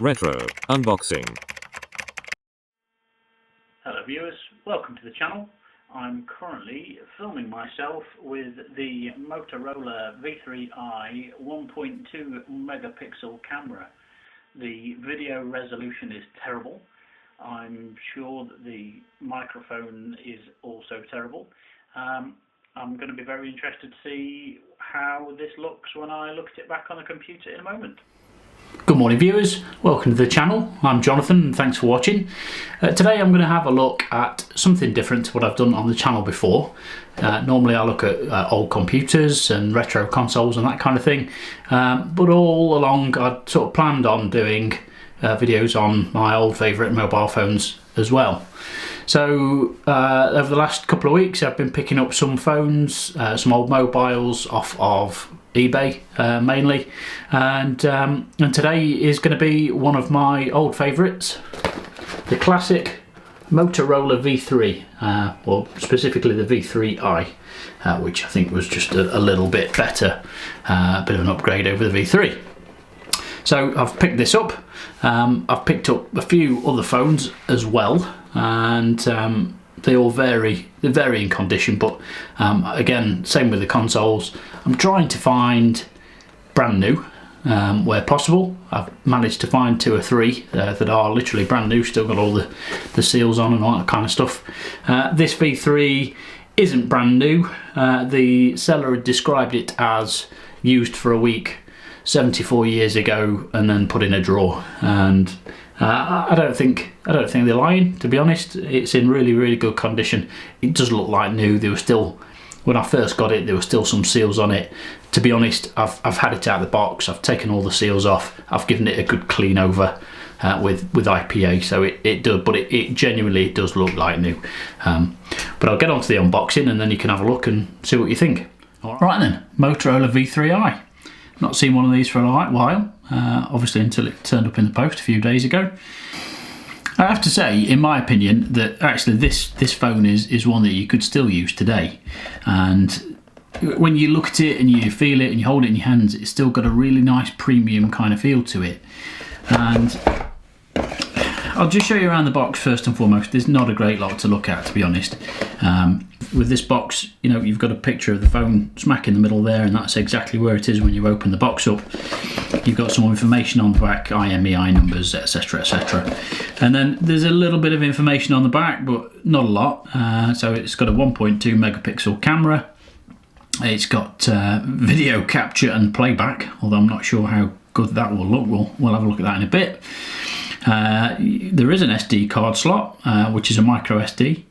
Retro Unboxing. Hello viewers, welcome to the channel. I'm currently filming myself with the Motorola V3i 1.2 megapixel camera. The video resolution is terrible. I'm sure that the microphone is also terrible. I'm going to be very interested to see how this looks when I look at it back on the computer in a moment. Good morning viewers, welcome to the channel. I'm Jonathan and thanks for watching. Today I'm going to have a look at something different to what I've done on the channel before. Normally I look at old computers and retro consoles and that kind of thing, but all along I'd sort of planned on doing videos on my old favourite mobile phones as well. So over the last couple of weeks I've been picking up some phones, some old mobiles off of eBay mainly, and today is going to be one of my old favourites, the classic Motorola V3, or specifically the V3i, which I think was just a little bit better, a bit of an upgrade over the V3. So I've picked this up. I've picked up a few other phones as well, and they all vary in condition, but again, same with the consoles. I'm trying to find brand new where possible. I've managed to find 2 or 3 that are literally brand new, still got all the seals on and all that kind of stuff. This V3 isn't brand new. The seller had described it as used for a week 74 years ago and then put in a drawer, and I don't think they're lying, to be honest. It's in really good condition. It does look like new. There was still, when I first got it, there were still some seals on it. To be honest, I've had it out of the box, I've taken all the seals off, I've given it a good clean over with IPA, so it does, but it genuinely does look like new. But I'll get on to the unboxing and then you can have a look and see what you think. Right then, Motorola V3i. Not seen one of these for a while, obviously until it turned up in the post a few days ago. I have to say, in my opinion, that actually this phone is one that you could still use today. And when you look at it and you feel it and you hold it in your hands, it's still got a really nice premium kind of feel to it. And I'll just show you around the box first and foremost. There's not a great lot to look at, to be honest. With this box, you know, you've got a picture of the phone smack in the middle there, and that's exactly where it is when you open the box up. You've got some information on the back, IMEI numbers, etc, etc. And then there's a little bit of information on the back, but not a lot. So it's got a 1.2 megapixel camera. It's got video capture and playback, although I'm not sure how good that will look. We'll have a look at that in a bit. There is an SD card slot, which is a micro SD,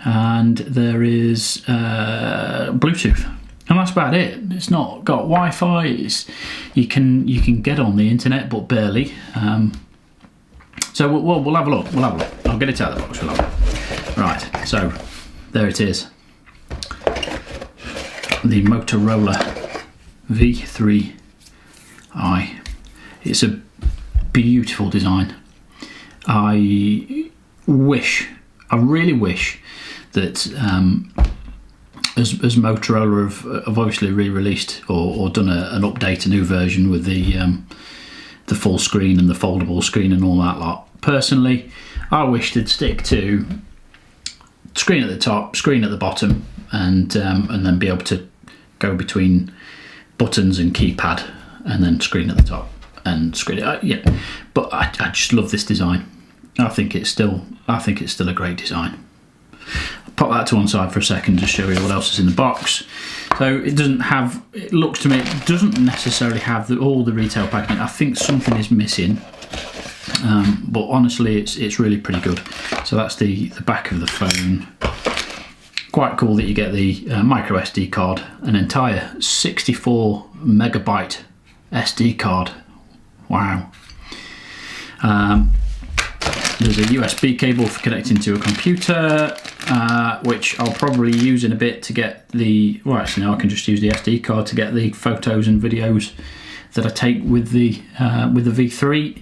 and there is Bluetooth, and that's about it. It's not got Wi-Fi. You can get on the internet, but barely. So we'll have a look. I'll get it out of the box. We'll have it. Right. So there it is. The Motorola V3i. It's a beautiful design. I really wish that as Motorola have obviously re-released or done an update, a new version with the full screen and the foldable screen and all that lot. Personally, I wish they'd stick to screen at the top, screen at the bottom, and then be able to go between buttons and keypad, and then screen at the top and screen. Yeah, but I just love this design. I think it's still a great design. I'll pop that to one side for a second to show you what else is in the box. So it doesn't have, it looks to me, it doesn't necessarily have all the retail packaging. I think something is missing, but honestly it's really pretty good. So that's the back of the phone. Quite cool that you get the micro SD card, an entire 64 megabyte SD card. Wow. There's a USB cable for connecting to a computer, which I'll probably use in a bit to get the, well actually no, I can just use the SD card to get the photos and videos that I take with the V3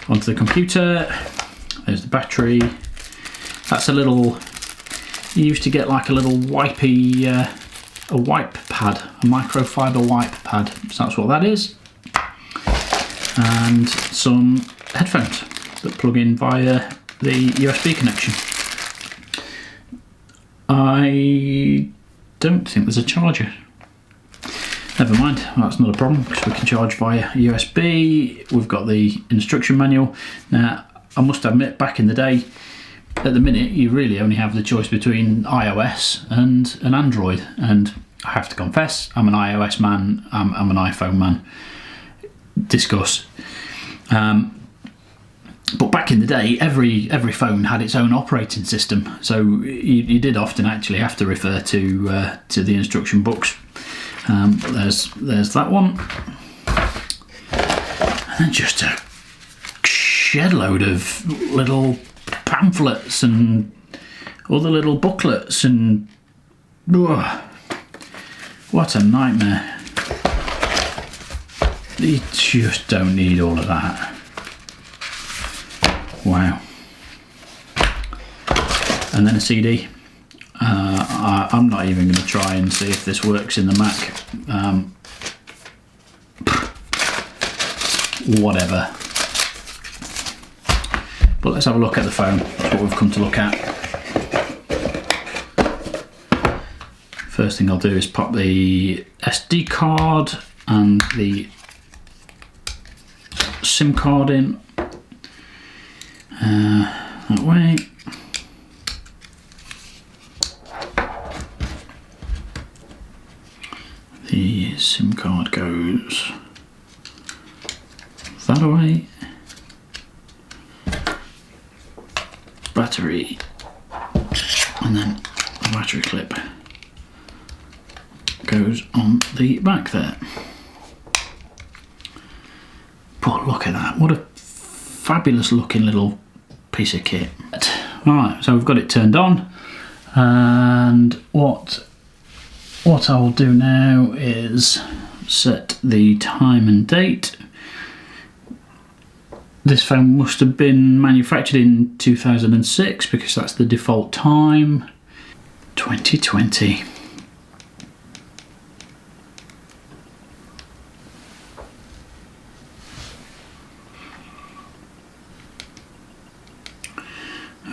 onto the computer. There's the battery. That's a little, you used to get like a little wipey, a wipe pad, a microfiber wipe pad, so that's what that is. And some headphones that plug in via the USB connection. I don't think there's a charger. Never mind, that's not a problem because we can charge via USB. We've got the instruction manual. Now, I must admit, back in the day, at the minute, you really only have the choice between iOS and an Android. And I have to confess, I'm an iOS man, I'm an iPhone man. Discuss. But back in the day, every phone had its own operating system, so you did often actually have to refer to the instruction books. There's that one, and then just a shed load of little pamphlets and other little booklets, and what a nightmare! You just don't need all of that. Wow. And then a CD. I'm not even going to try and see if this works in the Mac. Whatever. But let's have a look at the phone. That's what we've come to look at. First thing I'll do is pop the SD card and the SIM card in. That way. The SIM card goes that way. Battery, and then the battery clip goes on the back there. But look at that, what a fabulous looking little piece of kit. Alright, so we've got it turned on, and what I will do now is set the time and date. This phone must have been manufactured in 2006 because that's the default time. 2020.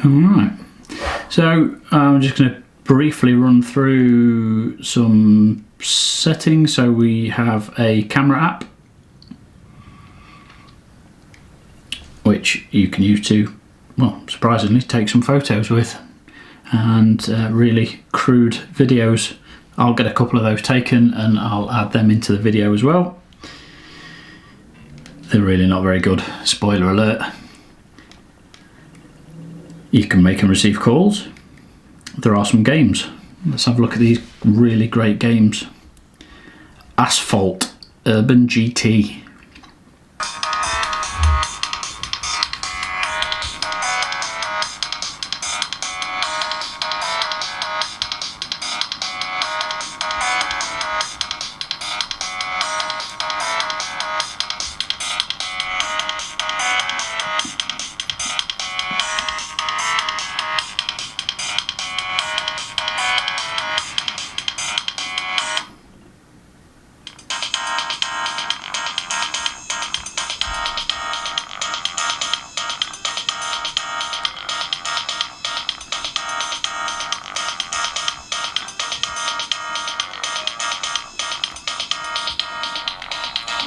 Alright, so I'm just going to briefly run through some settings. So we have a camera app, which you can use to, well, surprisingly, take some photos with, and really crude videos. I'll get a couple of those taken and I'll add them into the video as well. They're really not very good, spoiler alert. You can make and receive calls. There are some games. Let's have a look at these really great games. Asphalt Urban GT.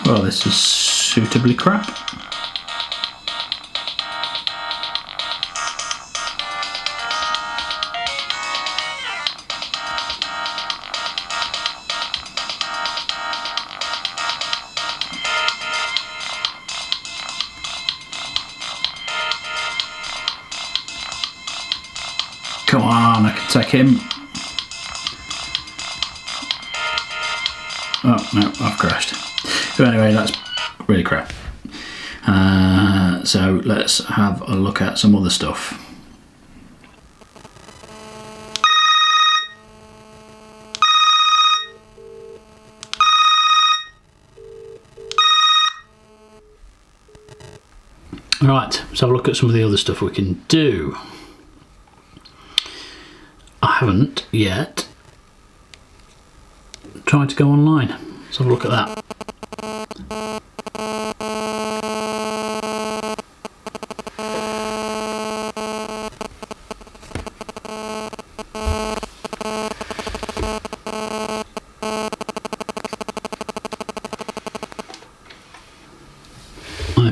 Well, this is suitably crap. Come on, I can take him. Oh no, I've crashed. So anyway, that's really crap. So let's have a look at some other stuff. Right, let's have a look at some of the other stuff we can do. I haven't yet tried to go online. Let's have a look at that.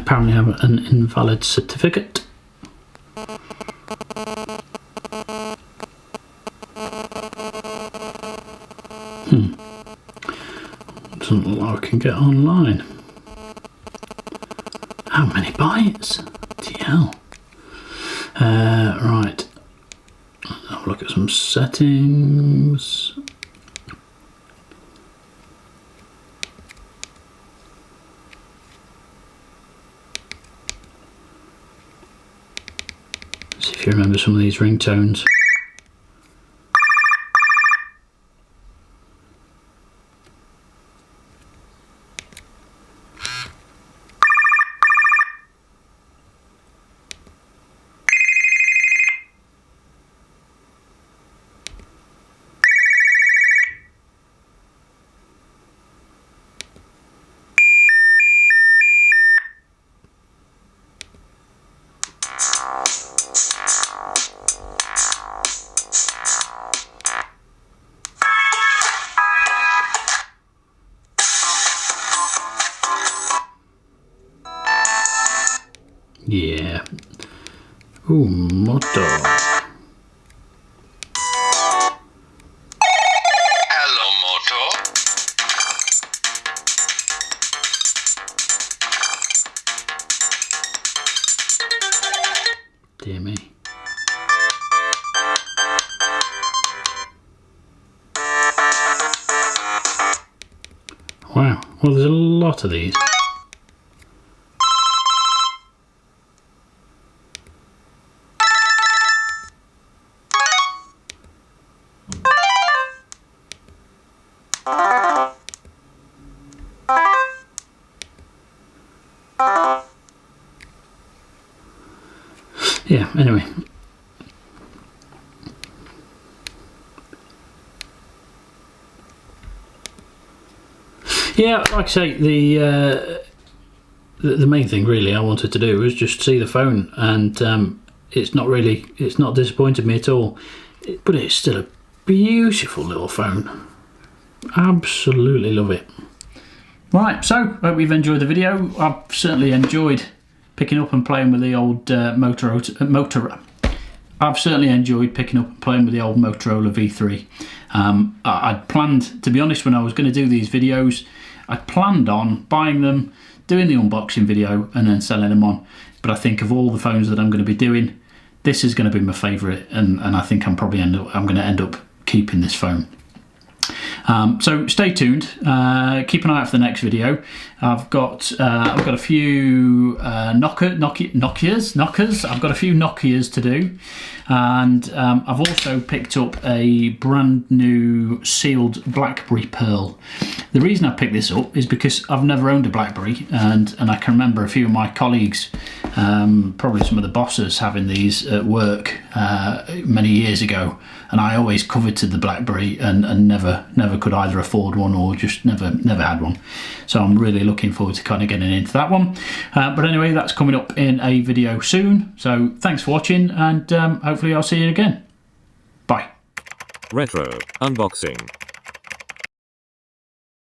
apparently have an invalid certificate. Doesn't look like I can get online. How many bytes? TL. Right. Have a look at some settings. See if you remember some of these ringtones. Yeah. Ooh, Moto. Hello, Moto. Dear me. Wow. Well, there's a lot of these. Yeah, anyway. Yeah, like I say, the main thing really I wanted to do was just see the phone, and it's not disappointed me at all. But it's still a beautiful little phone. Absolutely love it. Right, so hope you've enjoyed the video. I've certainly enjoyed picking up and playing with the old Motorola. I've certainly enjoyed picking up and playing with the old Motorola V3. I'd planned, to be honest, when I was going to do these videos, I'd planned on buying them, doing the unboxing video, and then selling them on. But I think of all the phones that I'm going to be doing, this is going to be my favourite, and I think I'm going to end up keeping this phone. So stay tuned. Keep an eye out for the next video. I've got a few Nokias. I've got a few Nokias to do, and I've also picked up a brand new sealed BlackBerry Pearl. The reason I picked this up is because I've never owned a BlackBerry, and I can remember a few of my colleagues, probably some of the bosses, having these at work many years ago, and I always coveted the BlackBerry and never could either afford one or just never had one. So I'm really looking forward to kind of getting into that one. But anyway, that's coming up in a video soon. So thanks for watching, and hopefully I'll see you again. Bye. Retro unboxing.